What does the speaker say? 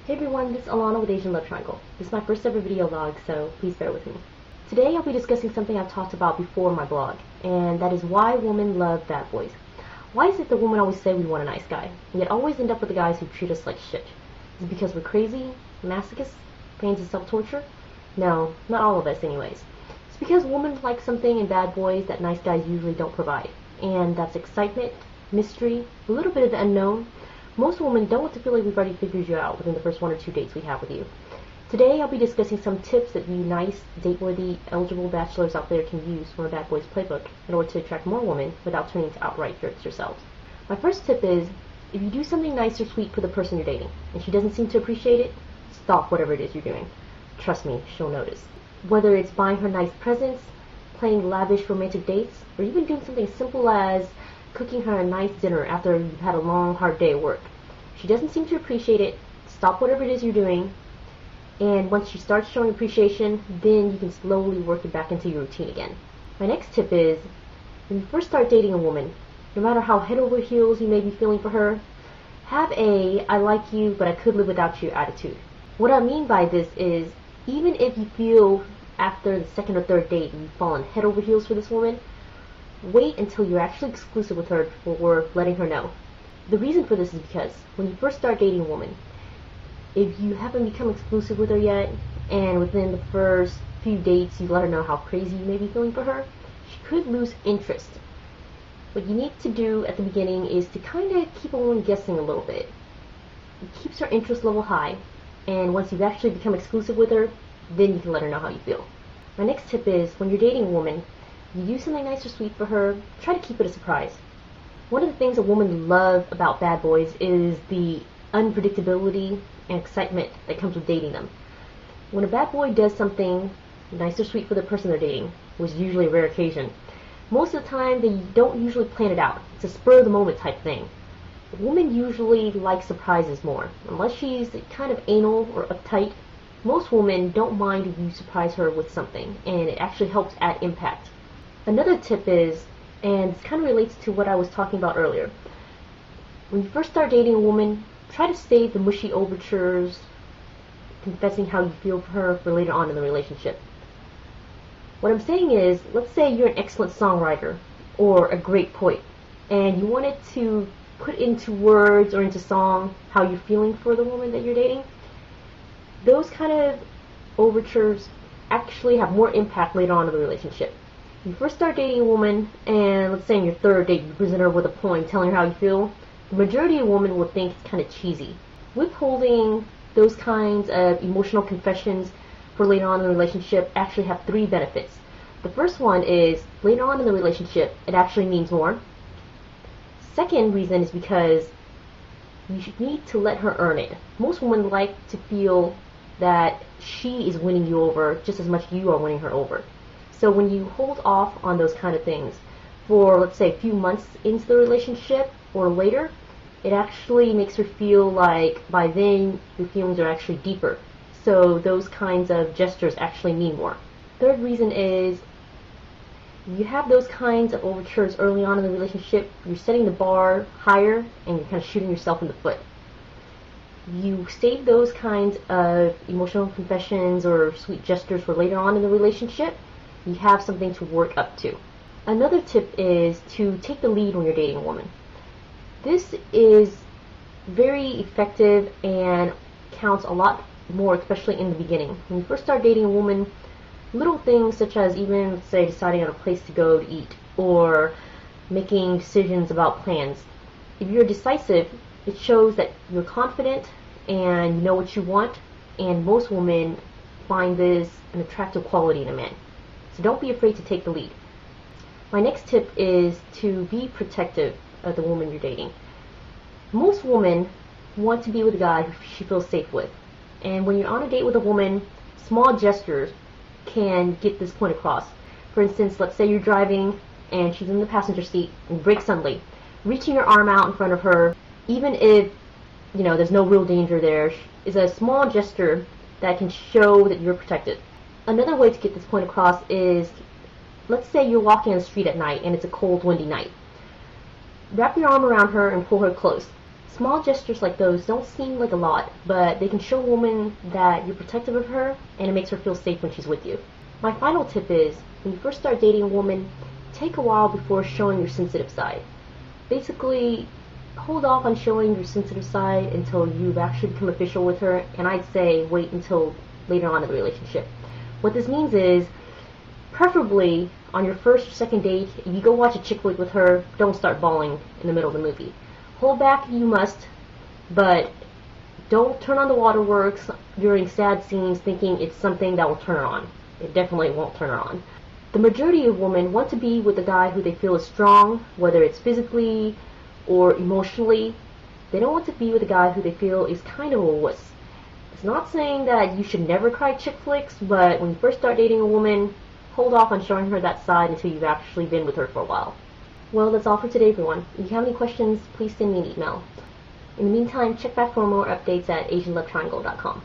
Hey everyone, this is Alana with Asian Love Triangle. This is my first ever video log, so please bear with me. Today I'll be discussing something I've talked about before in my blog, and that is why women love bad boys. Why is it that women always say we want a nice guy, and yet always end up with the guys who treat us like shit? Is it because we're crazy, masochists, fans of self-torture? No, not all of us anyways. It's because women like something in bad boys that nice guys usually don't provide, and that's excitement, mystery, a little bit of the unknown. Most women don't want to feel like we've already figured you out within the first 1 or 2 dates we have with you. Today I'll be discussing some tips that you nice, date-worthy, eligible bachelors out there can use from a bad boy's playbook in order to attract more women without turning to outright jerks yourselves. My first tip is, if you do something nice or sweet for the person you're dating, and she doesn't seem to appreciate it, stop whatever it is you're doing. Trust me, she'll notice. Whether it's buying her nice presents, playing lavish romantic dates, or even doing something simple as cooking her a nice dinner after you've had a long, hard day at work. She doesn't seem to appreciate it. Stop whatever it is you're doing, and once she starts showing appreciation, then you can slowly work it back into your routine again. My next tip is, when you first start dating a woman, no matter how head over heels you may be feeling for her, have a I like you but I could live without you attitude. What I mean by this is, even if you feel after the second or third date you've fallen head over heels for this woman, wait until you're actually exclusive with her before letting her know. The reason for this is because when you first start dating a woman, if you haven't become exclusive with her yet, and within the first few dates you let her know how crazy you may be feeling for her, she could lose interest. What you need to do at the beginning is to kind of keep a woman guessing a little bit. It keeps her interest level high, and once you've actually become exclusive with her, then you can let her know how you feel. My next tip is, when you're dating a woman, you do something nice or sweet for her, try to keep it a surprise. One of the things a woman loves about bad boys is the unpredictability and excitement that comes with dating them. When a bad boy does something nice or sweet for the person they're dating, which is usually a rare occasion, most of the time they don't usually plan it out. It's a spur-of-the-moment type thing. A woman usually likes surprises more. Unless she's kind of anal or uptight, most women don't mind if you surprise her with something, and it actually helps add impact. Another tip is, and it kind of relates to what I was talking about earlier, when you first start dating a woman, try to save the mushy overtures, confessing how you feel for her for later on in the relationship. What I'm saying is, let's say you're an excellent songwriter or a great poet, and you wanted to put into words or into song how you're feeling for the woman that you're dating. Those kind of overtures actually have more impact later on in the relationship. You first start dating a woman, and let's say in your third date you present her with a poem telling her how you feel, the majority of women will think it's kind of cheesy. Withholding those kinds of emotional confessions for later on in the relationship actually have 3 benefits. The first one is, later on in the relationship, it actually means more. Second reason is because you need to let her earn it. Most women like to feel that she is winning you over just as much as you are winning her over. So when you hold off on those kind of things for, let's say, a few months into the relationship or later, it actually makes her feel like by then your feelings are actually deeper. So those kinds of gestures actually mean more. Third reason is, you have those kinds of overtures early on in the relationship, you're setting the bar higher and you're kind of shooting yourself in the foot. You save those kinds of emotional confessions or sweet gestures for later on in the relationship, you have something to work up to. Another tip is to take the lead when you're dating a woman. This is very effective and counts a lot more, especially in the beginning. When you first start dating a woman, little things such as even, say, deciding on a place to go to eat or making decisions about plans. If you're decisive, it shows that you're confident and you know what you want, and most women find this an attractive quality in a man. So don't be afraid to take the lead. My next tip is to be protective of the woman you're dating. Most women want to be with a guy who she feels safe with. And when you're on a date with a woman, small gestures can get this point across. For instance, let's say you're driving and she's in the passenger seat and brakes suddenly. Reaching your arm out in front of her, even if there's no real danger there, is a small gesture that can show that you're protected. Another way to get this point across is, let's say you're walking on the street at night and it's a cold, windy night. Wrap your arm around her and pull her close. Small gestures like those don't seem like a lot, but they can show a woman that you're protective of her and it makes her feel safe when she's with you. My final tip is, when you first start dating a woman, take a while before showing your sensitive side. Basically, hold off on showing your sensitive side until you've actually become official with her, and I'd say wait until later on in the relationship. What this means is, preferably on your first or second date, if you go watch a chick flick with her, don't start bawling in the middle of the movie. Hold back if you must, but don't turn on the waterworks during sad scenes thinking it's something that will turn her on. It definitely won't turn her on. The majority of women want to be with a guy who they feel is strong, whether it's physically or emotionally. They don't want to be with a guy who they feel is kind of a wuss. It's not saying that you should never cry chick flicks, but when you first start dating a woman, hold off on showing her that side until you've actually been with her for a while. Well, that's all for today, everyone. If you have any questions, please send me an email. In the meantime, check back for more updates at AsianLoveTriangle.com.